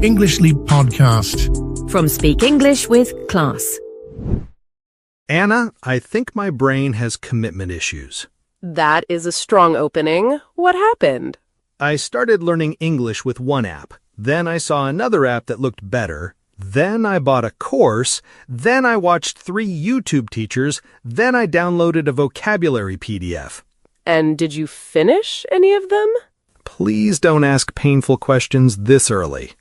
English Leap Podcast. From Speak English with Class. Anna, I think my brain has commitment issues. That is a strong opening. What happened? I started learning English with one app. Then I saw another app that looked better. Then I bought a course. Then I watched 3 YouTube teachers. Then I downloaded a vocabulary PDF. And did you finish any of them? Please don't ask painful questions this early.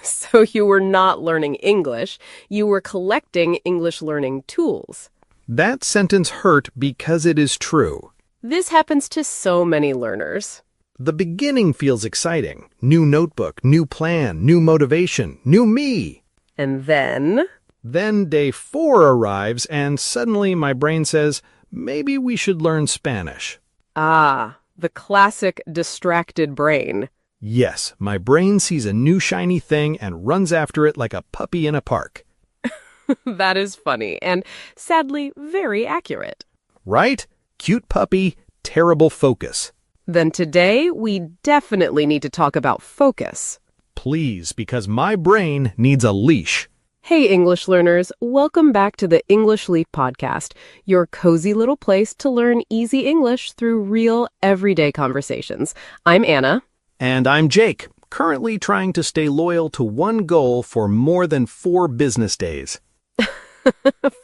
So you were not learning English. You were collecting English learning tools. That sentence hurt because it is true. This happens to so many learners. The beginning feels exciting. New notebook, new plan, new motivation, new me. And then? Then day 4 arrives and suddenly my brain says, maybe we should learn Spanish. Ah, the classic distracted brain. Yes, my brain sees a new shiny thing and runs after it like a puppy in a park. That is funny and sadly very accurate. Right? Cute puppy, terrible focus. Then today we definitely need to talk about focus. Please, because my brain needs a leash. Hey, English learners, welcome back to the English Leap Podcast, your cozy little place to learn easy English through real, everyday conversations. I'm Anna. And I'm Jake, currently trying to stay loyal to one goal for more than 4 business days.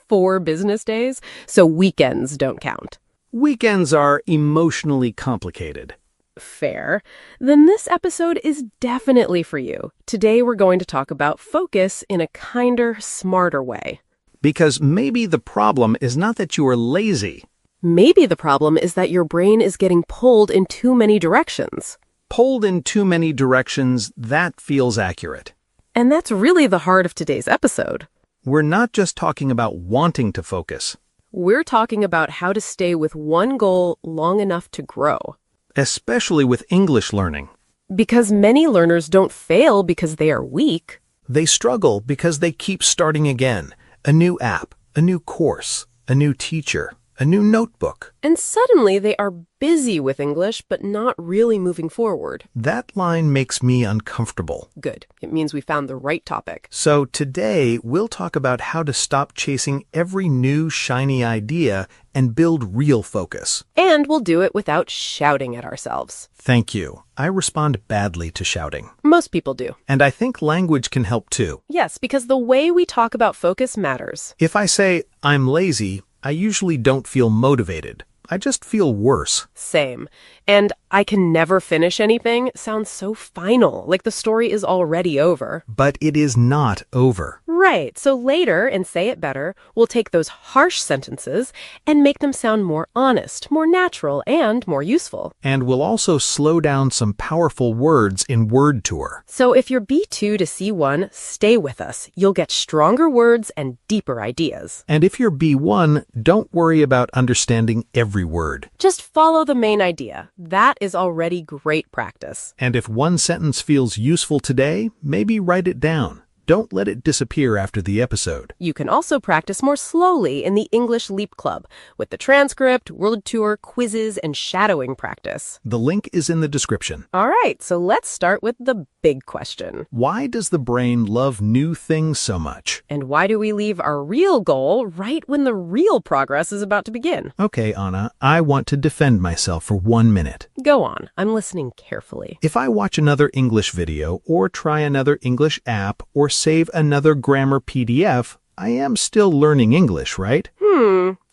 4 business days? So weekends don't count. Weekends are emotionally complicated. Fair. Then this episode is definitely for you. Today we're going to talk about focus in a kinder, smarter way. Because maybe the problem is not that you are lazy. Maybe the problem is that your brain is getting pulled in too many directions. Pulled in too many directions, that feels accurate. And that's really the heart of today's episode. We're not just talking about wanting to focus. We're talking about how to stay with one goal long enough to grow. Especially with English learning. Because many learners don't fail because they are weak. They struggle because they keep starting again. A new app, a new course, a new teacher, a new notebook. And suddenly they are busy with English but not really moving forward. That line makes me uncomfortable. Good. It means we found the right topic. So today we'll talk about how to stop chasing every new shiny idea and build real focus. And we'll do it without shouting at ourselves. Thank you. I respond badly to shouting. Most people do. And I think language can help too. Yes, because the way we talk about focus matters. If I say, I'm lazy, I usually don't feel motivated. I just feel worse. Same. And I can never finish anything sounds so final, like the story is already over. But it is not over. Right. So later, and say it better, we'll take those harsh sentences and make them sound more honest, more natural, and more useful. And we'll also slow down some powerful words in Word Tour. So if you're B2 to C1, stay with us. You'll get stronger words and deeper ideas. And if you're B1, don't worry about understanding every word. Just follow the main idea. That is already great practice. And if one sentence feels useful today, maybe write it down. Don't let it disappear after the episode. You can also practice more slowly in the English Leap Club with the transcript, Word Tour, quizzes, and shadowing practice. The link is in the description. All right, so let's start with the big question. Why does the brain love new things so much? And why do we leave our real goal right when the real progress is about to begin? Okay, Anna, I want to defend myself for 1 minute. Go on. I'm listening carefully. If I watch another English video or try another English app or save another grammar PDF, I am still learning English, right?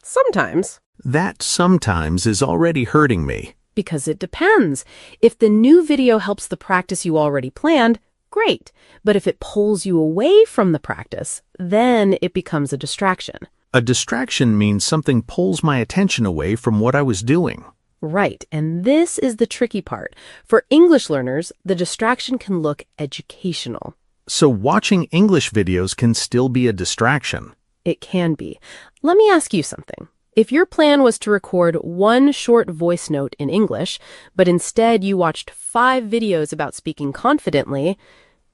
Sometimes. That sometimes is already hurting me. Because it depends. If the new video helps the practice you already planned, great. But if it pulls you away from the practice, then it becomes a distraction. A distraction means something pulls my attention away from what I was doing. Right, and this is the tricky part. For English learners, the distraction can look educational. So watching English videos can still be a distraction. It can be. Let me ask you something. If your plan was to record one short voice note in English, but instead you watched 5 videos about speaking confidently,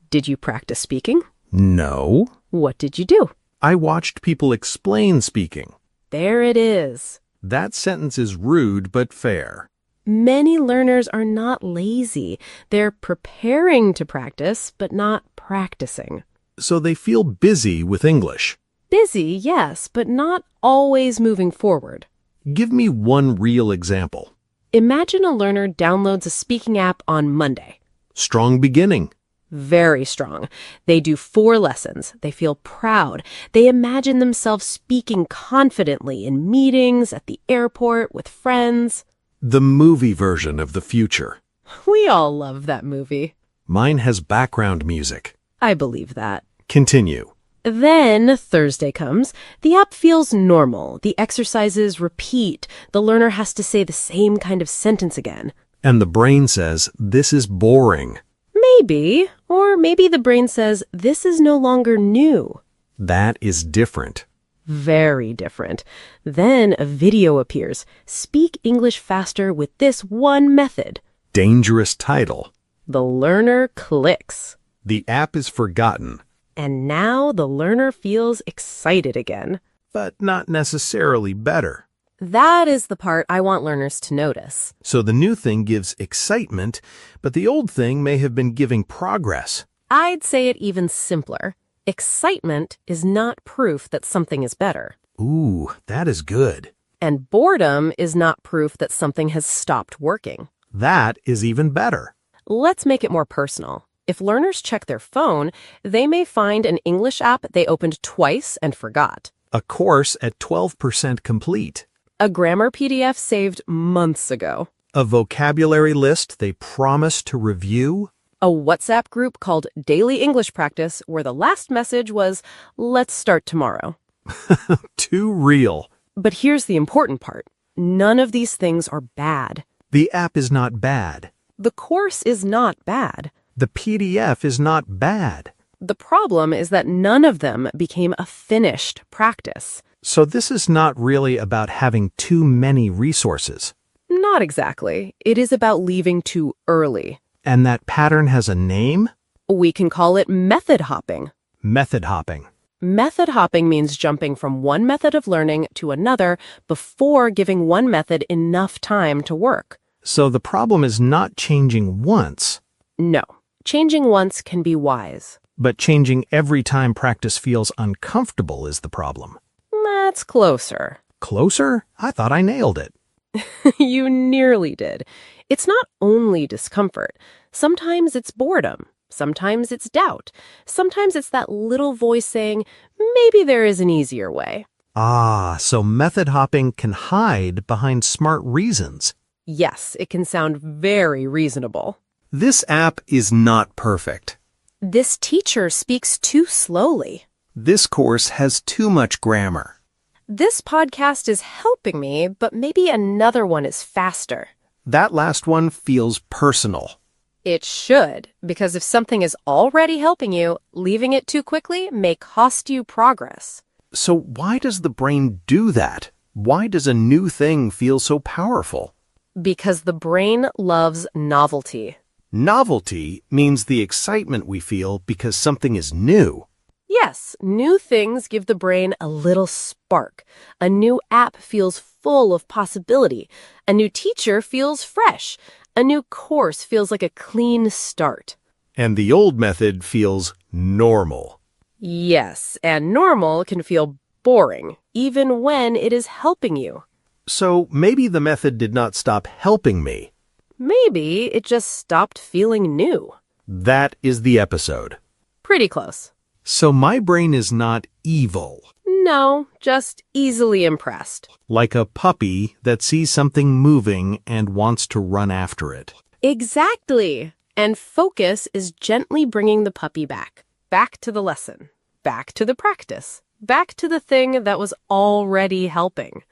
did you practice speaking? No. What did you do? I watched people explain speaking. There it is. That sentence is rude but fair. Many learners are not lazy. They're preparing to practice, but not practicing. So they feel busy with English. Busy, yes, but not always moving forward. Give me one real example. Imagine a learner downloads a speaking app on Monday. Strong beginning. Very strong. They do 4 lessons. They feel proud. They imagine themselves speaking confidently in meetings, at the airport, with friends. The movie version of the future. We all love that movie. Mine has background music. I believe that. Continue. Then Thursday comes. The app feels normal. The exercises repeat. The learner has to say the same kind of sentence again. And the brain says, this is boring. Maybe. Or maybe the brain says, this is no longer new. That is different. Very different. Then a video appears. Speak English faster with this one method. Dangerous title. The learner clicks. The app is forgotten. And now the learner feels excited again. But not necessarily better. That is the part I want learners to notice. So the new thing gives excitement, but the old thing may have been giving progress. I'd say it even simpler. Excitement is not proof that something is better. Ooh, that is good. And boredom is not proof that something has stopped working. That is even better. Let's make it more personal. If learners check their phone, they may find an English app they opened twice and forgot. A course at 12% complete. A grammar PDF saved months ago. A vocabulary list they promised to review. A WhatsApp group called Daily English Practice where the last message was, let's start tomorrow. Too real. But here's the important part. None of these things are bad. The app is not bad. The course is not bad. The PDF is not bad. The problem is that none of them became a finished practice. So this is not really about having too many resources. Not exactly. It is about leaving too early. And that pattern has a name? We can call it method hopping. Method hopping. Method hopping means jumping from one method of learning to another before giving one method enough time to work. So the problem is not changing once. No. Changing once can be wise. But changing every time practice feels uncomfortable is the problem. That's closer. Closer? I thought I nailed it. You nearly did. It's not only discomfort. Sometimes it's boredom. Sometimes it's doubt. Sometimes it's that little voice saying, maybe there is an easier way. Ah, so method hopping can hide behind smart reasons. Yes, it can sound very reasonable. This app is not perfect. This teacher speaks too slowly. This course has too much grammar. This podcast is helping me, but maybe another one is faster. That last one feels personal. It should, because if something is already helping you, leaving it too quickly may cost you progress. So why does the brain do that? Why does a new thing feel so powerful? Because the brain loves novelty. Novelty means the excitement we feel because something is new. Yes, new things give the brain a little spark. A new app feels full of possibility. A new teacher feels fresh. A new course feels like a clean start. And the old method feels normal. Yes, and normal can feel boring, even when it is helping you. So maybe the method did not stop helping me. Maybe it just stopped feeling new. That is the episode. Pretty close. So my brain is not evil. No, just easily impressed. Like a puppy that sees something moving and wants to run after it. Exactly. And focus is gently bringing the puppy back. Back to the lesson. Back to the practice. Back to the thing that was already helping.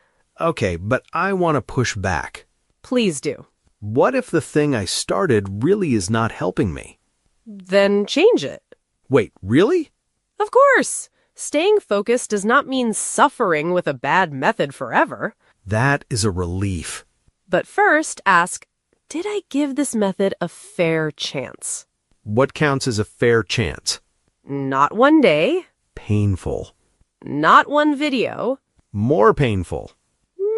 Okay, but I want to push back. Please do. What if the thing I started really is not helping me? Then change it. Wait, really? Of course. Staying focused does not mean suffering with a bad method forever. That is a relief. But first, ask, did I give this method a fair chance? What counts as a fair chance? Not one day. Painful. Not one video. More painful.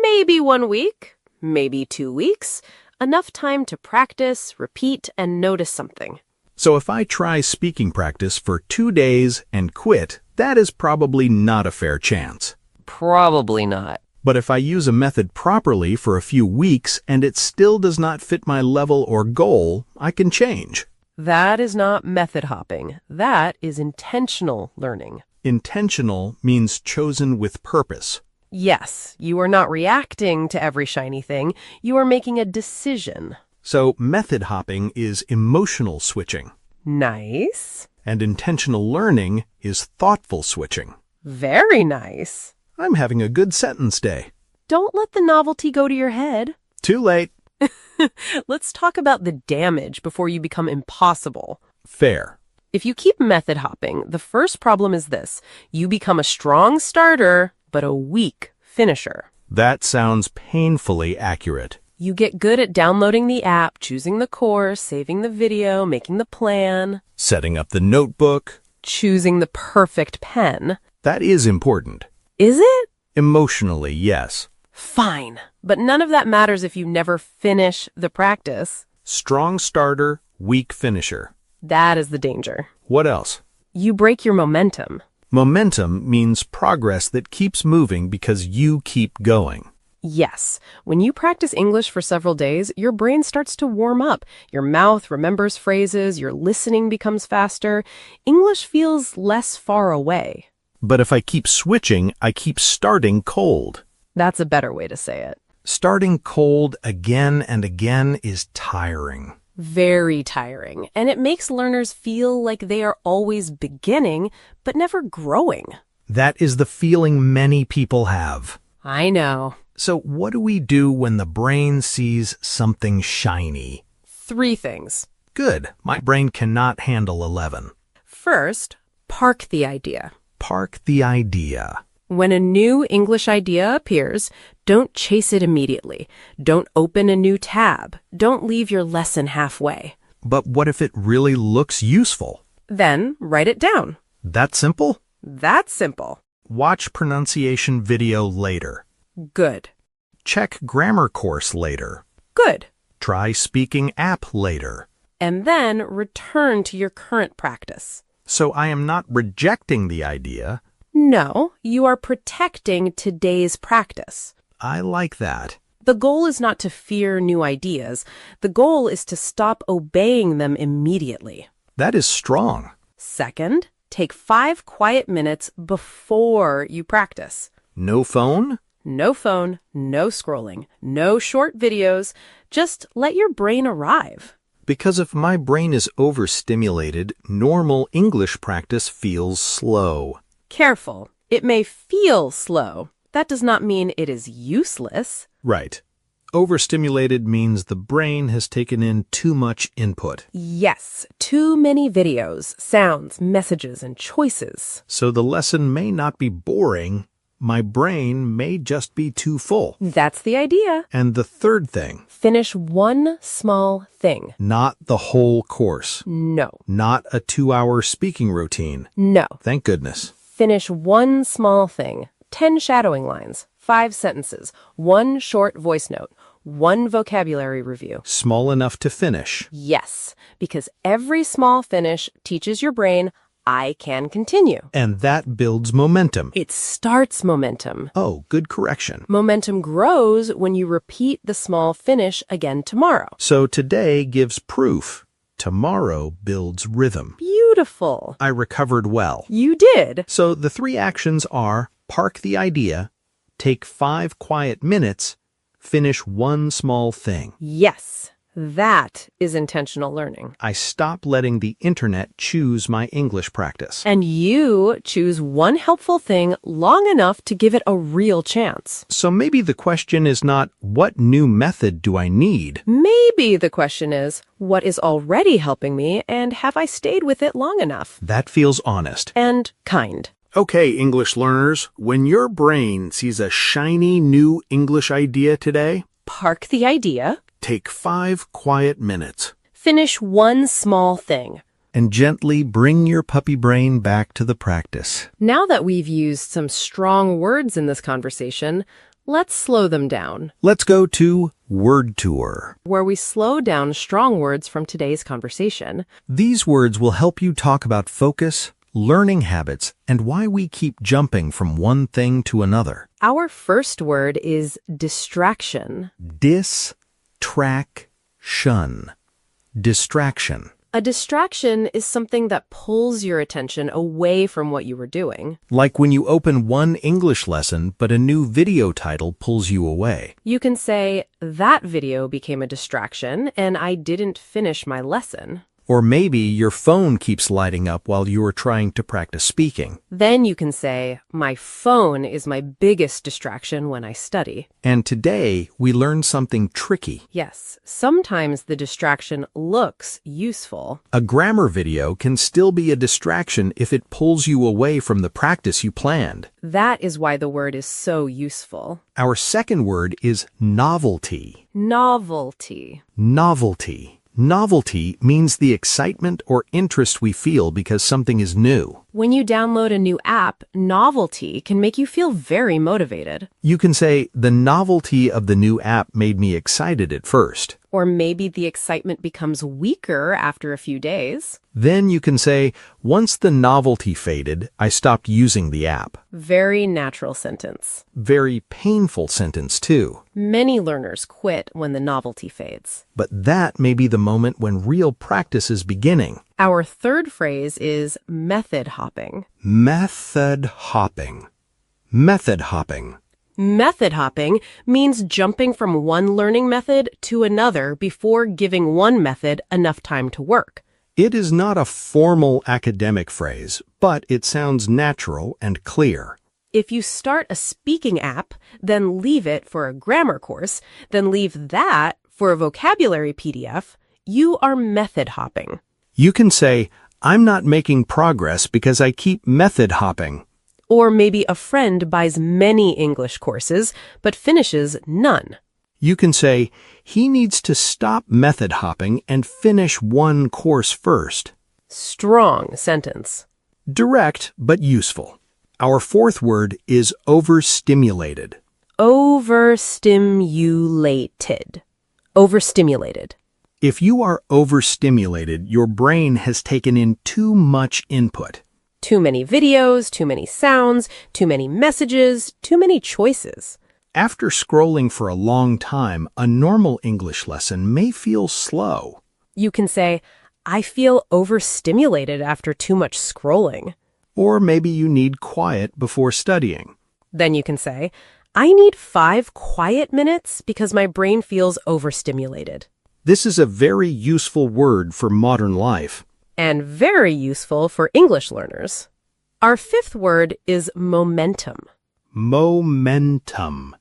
Maybe 1 week. Maybe 2 weeks. Enough time to practice, repeat, and notice something. So if I try speaking practice for 2 days and quit, that is probably not a fair chance. Probably not. But if I use a method properly for a few weeks and it still does not fit my level or goal, I can change. That is not method hopping. That is intentional learning. Intentional means chosen with purpose. Yes, you are not reacting to every shiny thing. You are making a decision. So method hopping is emotional switching, Nice. and intentional learning is thoughtful switching. Very nice. I'm having a good sentence day. Don't let the novelty go to your head. Too late. Let's talk about the damage before you become impossible. Fair. If you keep method hopping, the first problem is this. You become a strong starter, but a weak finisher. That sounds painfully accurate. You get good at downloading the app, choosing the course, saving the video, making the plan, Setting up the notebook. choosing the perfect pen. That is important. Is it? Emotionally, yes. Fine. But none of that matters if you never finish the practice. Strong starter, weak finisher. That is the danger. What else? You break your momentum. Momentum means progress that keeps moving because you keep going. Yes. When you practice English for several days, your brain starts to warm up. Your mouth remembers phrases, your listening becomes faster. English feels less far away. But if I keep switching, I keep starting cold. That's a better way to say it. Starting cold again and again is tiring. Very tiring, and it makes learners feel like they are always beginning, but never growing. That is the feeling many people have. I know. So what do we do when the brain sees something shiny? 3 things. Good. My brain cannot handle 11. First, park the idea. Park the idea. When a new English idea appears, don't chase it immediately. Don't open a new tab. Don't leave your lesson halfway. But what if it really looks useful? Then write it down. That simple? That's simple. Watch pronunciation video later. Good. Check grammar course later. Good. Try speaking app later. And then return to your current practice. So I am not rejecting the idea. No, you are protecting today's practice. I like that. The goal is not to fear new ideas. The goal is to stop obeying them immediately. That is strong. Second, take 5 quiet minutes before you practice. No phone? No phone, no scrolling, no short videos. Just let your brain arrive. Because if my brain is overstimulated, normal English practice feels slow. Careful. It may feel slow. That does not mean it is useless. Right. Overstimulated means the brain has taken in too much input. Yes, too many videos, sounds, messages, and choices. So the lesson may not be boring. My brain may just be too full. That's the idea. And the third thing, Finish one small thing. not the whole course. No. Not a 2-hour speaking routine. No. Thank goodness. Finish one small thing. 10 shadowing lines, 5 sentences, 1 short voice note, 1 vocabulary review. Small enough to finish. Yes, because every small finish teaches your brain, I can continue. And that builds momentum. It starts momentum. Oh, good correction. Momentum grows when you repeat the small finish again tomorrow. So today gives proof. Tomorrow builds rhythm. Beautiful. I recovered well. You did. So the 3 actions are park the idea, take 5 quiet minutes, finish 1 small thing. Yes, that is intentional learning. I stop letting the internet choose my English practice. And you choose one helpful thing long enough to give it a real chance. So maybe the question is not, what new method do I need? Maybe the question is, what is already helping me and have I stayed with it long enough? That feels honest. And kind. Okay, English learners, when your brain sees a shiny new English idea today, Park the idea. take 5 quiet minutes Finish one small thing. and gently bring your puppy brain back to the practice. Now that we've used some strong words in this conversation, let's slow them down. Let's go to Word tour. where we slow down strong words from today's conversation. These words will help you talk about focus, learning habits, and why we keep jumping from one thing to another. Our first word is distraction. Distraction. Distraction. A distraction is something that pulls your attention away from what you were doing. Like when you open one English lesson, but a new video title pulls you away. You can say, that video became a distraction and I didn't finish my lesson. Or maybe your phone keeps lighting up while you are trying to practice speaking. Then you can say, my phone is my biggest distraction when I study. And today, we learn something tricky. Yes, sometimes the distraction looks useful. A grammar video can still be a distraction if it pulls you away from the practice you planned. That is why the word is so useful. Our second word is novelty. Novelty. Novelty. Novelty means the excitement or interest we feel because something is new. When you download a new app, novelty can make you feel very motivated. You can say, the novelty of the new app made me excited at first. Or maybe the excitement becomes weaker after a few days. Then you can say, once the novelty faded, I stopped using the app. Very natural sentence. Very painful sentence, too. Many learners quit when the novelty fades. But that may be the moment when real practice is beginning. Our third phrase is method hopping. Method hopping. Method hopping. Method hopping means jumping from one learning method to another before giving one method enough time to work. It is not a formal academic phrase, but it sounds natural and clear. If you start a speaking app, then leave it for a grammar course, then leave that for a vocabulary PDF, you are method hopping. You can say, I'm not making progress because I keep method hopping. Or maybe a friend buys many English courses, but finishes none. You can say, he needs to stop method hopping and finish one course first. Strong sentence. Direct, but useful. Our fourth word is overstimulated. Overstimulated. Overstimulated. If you are overstimulated, your brain has taken in too much input. Too many videos, too many sounds, too many messages, too many choices. After scrolling for a long time, a normal English lesson may feel slow. You can say, I feel overstimulated after too much scrolling. Or maybe you need quiet before studying. Then you can say, I need 5 quiet minutes because my brain feels overstimulated. This is a very useful word for modern life. And very useful for English learners. Our fifth word is momentum. Momentum.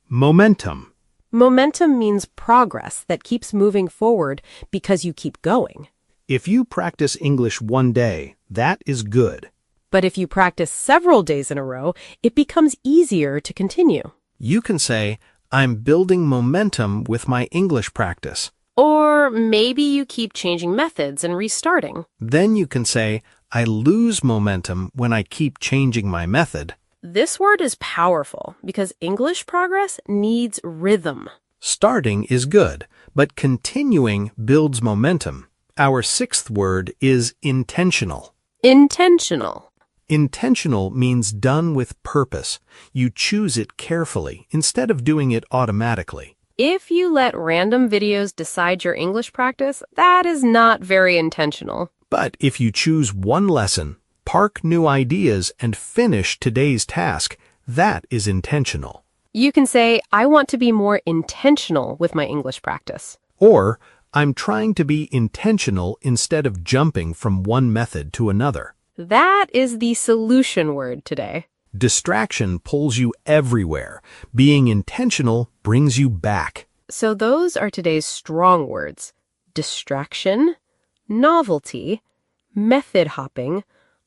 Momentum. Momentum means progress that keeps moving forward because you keep going. If you practice English one day, that is good. But if you practice several days in a row, it becomes easier to continue. You can say, I'm building momentum with my English practice. Or maybe you keep changing methods and restarting. Then you can say, I lose momentum when I keep changing my method. This word is powerful because English progress needs rhythm. Starting is good, but continuing builds momentum. Our sixth word is intentional. Intentional. Intentional means done with purpose. You choose it carefully instead of doing it automatically. If you let random videos decide your English practice, that is not very intentional. But if you choose one lesson, park new ideas, and finish today's task, that is intentional. You can say, I want to be more intentional with my English practice. Or, I'm trying to be intentional instead of jumping from one method to another. That is the solution word today. Distraction pulls you everywhere. Being intentional brings you back. So those are today's strong words. Distraction, novelty, method hopping,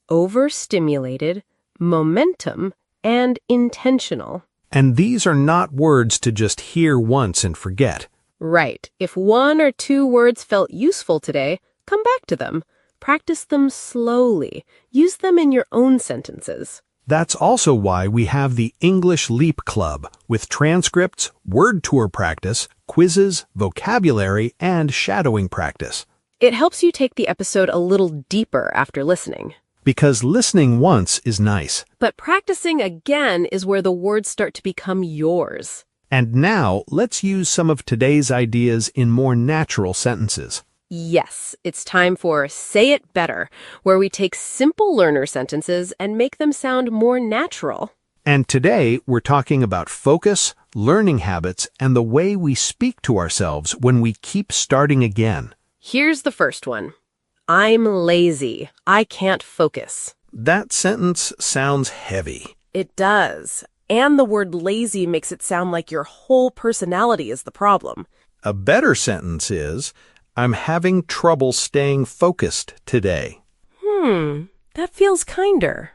overstimulated, momentum, and intentional. And these are not words to just hear once and forget. Right. If 1 or 2 words felt useful today, come back to them. Practice them slowly. Use them in your own sentences. That's also why we have the English Leap Club with transcripts, word tour practice, quizzes, vocabulary, and shadowing practice. It helps you take the episode a little deeper after listening. Because listening once is nice. But practicing again is where the words start to become yours. And now, let's use some of today's ideas in more natural sentences. Yes, it's time for Say It Better, where we take simple learner sentences and make them sound more natural. And today, we're talking about focus, learning habits, and the way we speak to ourselves when we keep starting again. Here's the first one. I'm lazy. I can't focus. That sentence sounds heavy. It does. And the word lazy makes it sound like your whole personality is the problem. A better sentence is, I'm having trouble staying focused today. That feels kinder.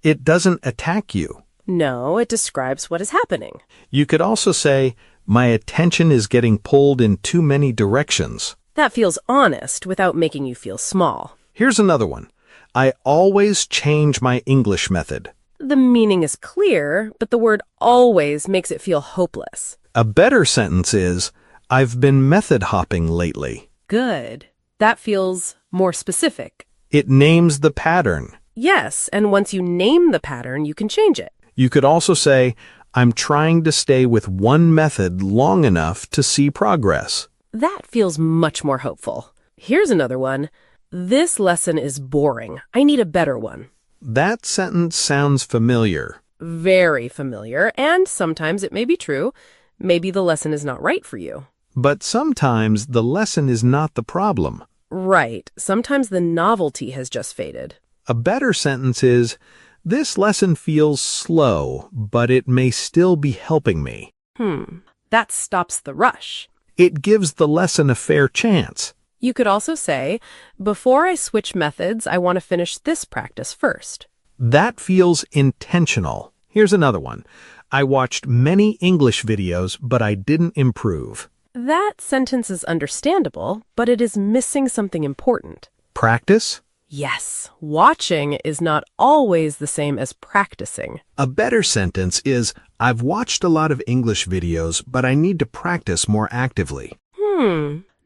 It doesn't attack you. No, it describes what is happening. You could also say, my attention is getting pulled in too many directions. That feels honest without making you feel small. Here's another one. I always change my English method. The meaning is clear, but the word always makes it feel hopeless. A better sentence is, I've been method hopping lately. Good. That feels more specific. It names the pattern. Yes, and once you name the pattern, you can change it. You could also say, I'm trying to stay with one method long enough to see progress. That feels much more hopeful. Here's another one. This lesson is boring. I need a better one. That sentence sounds familiar. Very familiar, and sometimes it may be true. Maybe the lesson is not right for you. But sometimes the lesson is not the problem. Right. Sometimes the novelty has just faded. A better sentence is, this lesson feels slow, but it may still be helping me. That stops the rush. It gives the lesson a fair chance. You could also say, before I switch methods, I want to finish this practice first. That feels intentional. Here's another one. I watched many English videos, but I didn't improve. That sentence is understandable, but it is missing something important. Practice? Yes, watching is not always the same as practicing. A better sentence is, I've watched a lot of English videos, but I need to practice more actively.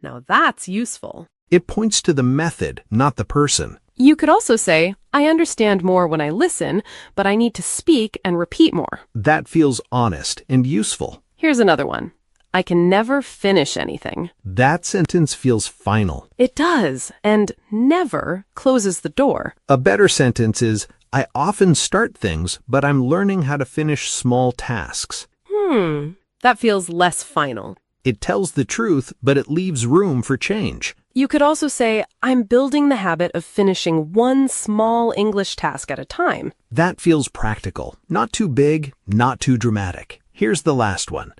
Now that's useful. It points to the method, not the person. You could also say, I understand more when I listen, but I need to speak and repeat more. That feels honest and useful. Here's another one. I can never finish anything. That sentence feels final. It does, and never closes the door. A better sentence is, I often start things, but I'm learning how to finish small tasks. That feels less final. It tells the truth, but it leaves room for change. You could also say, I'm building the habit of finishing one small English task at a time. That feels practical. Not too big, not too dramatic. Here's the last one.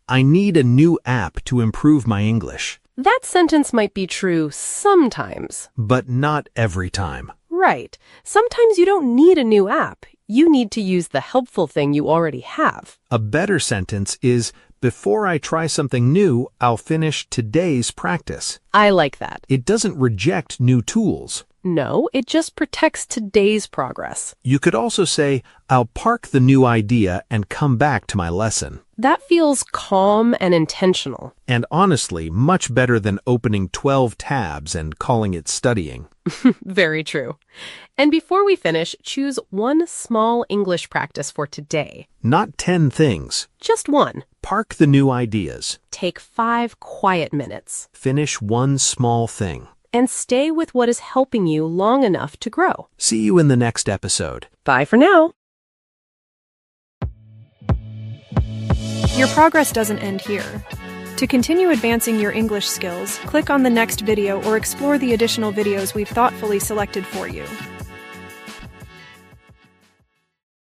I need a new app to improve my English. That sentence might be true sometimes. But not every time. Right. Sometimes you don't need a new app. You need to use the helpful thing you already have. A better sentence is, before I try something new, I'll finish today's practice. I like that. It doesn't reject new tools. No, it just protects today's progress. You could also say, I'll park the new idea and come back to my lesson. That feels calm and intentional. And honestly, much better than opening 12 tabs and calling it studying. Very true. And before we finish, choose one small English practice for today. Not 10 things. Just one. Park the new ideas. Take 5 quiet minutes. Finish one small thing. And stay with what is helping you long enough to grow. See you in the next episode. Bye for now. Your progress doesn't end here. To continue advancing your English skills, click on the next video or explore the additional videos we've thoughtfully selected for you.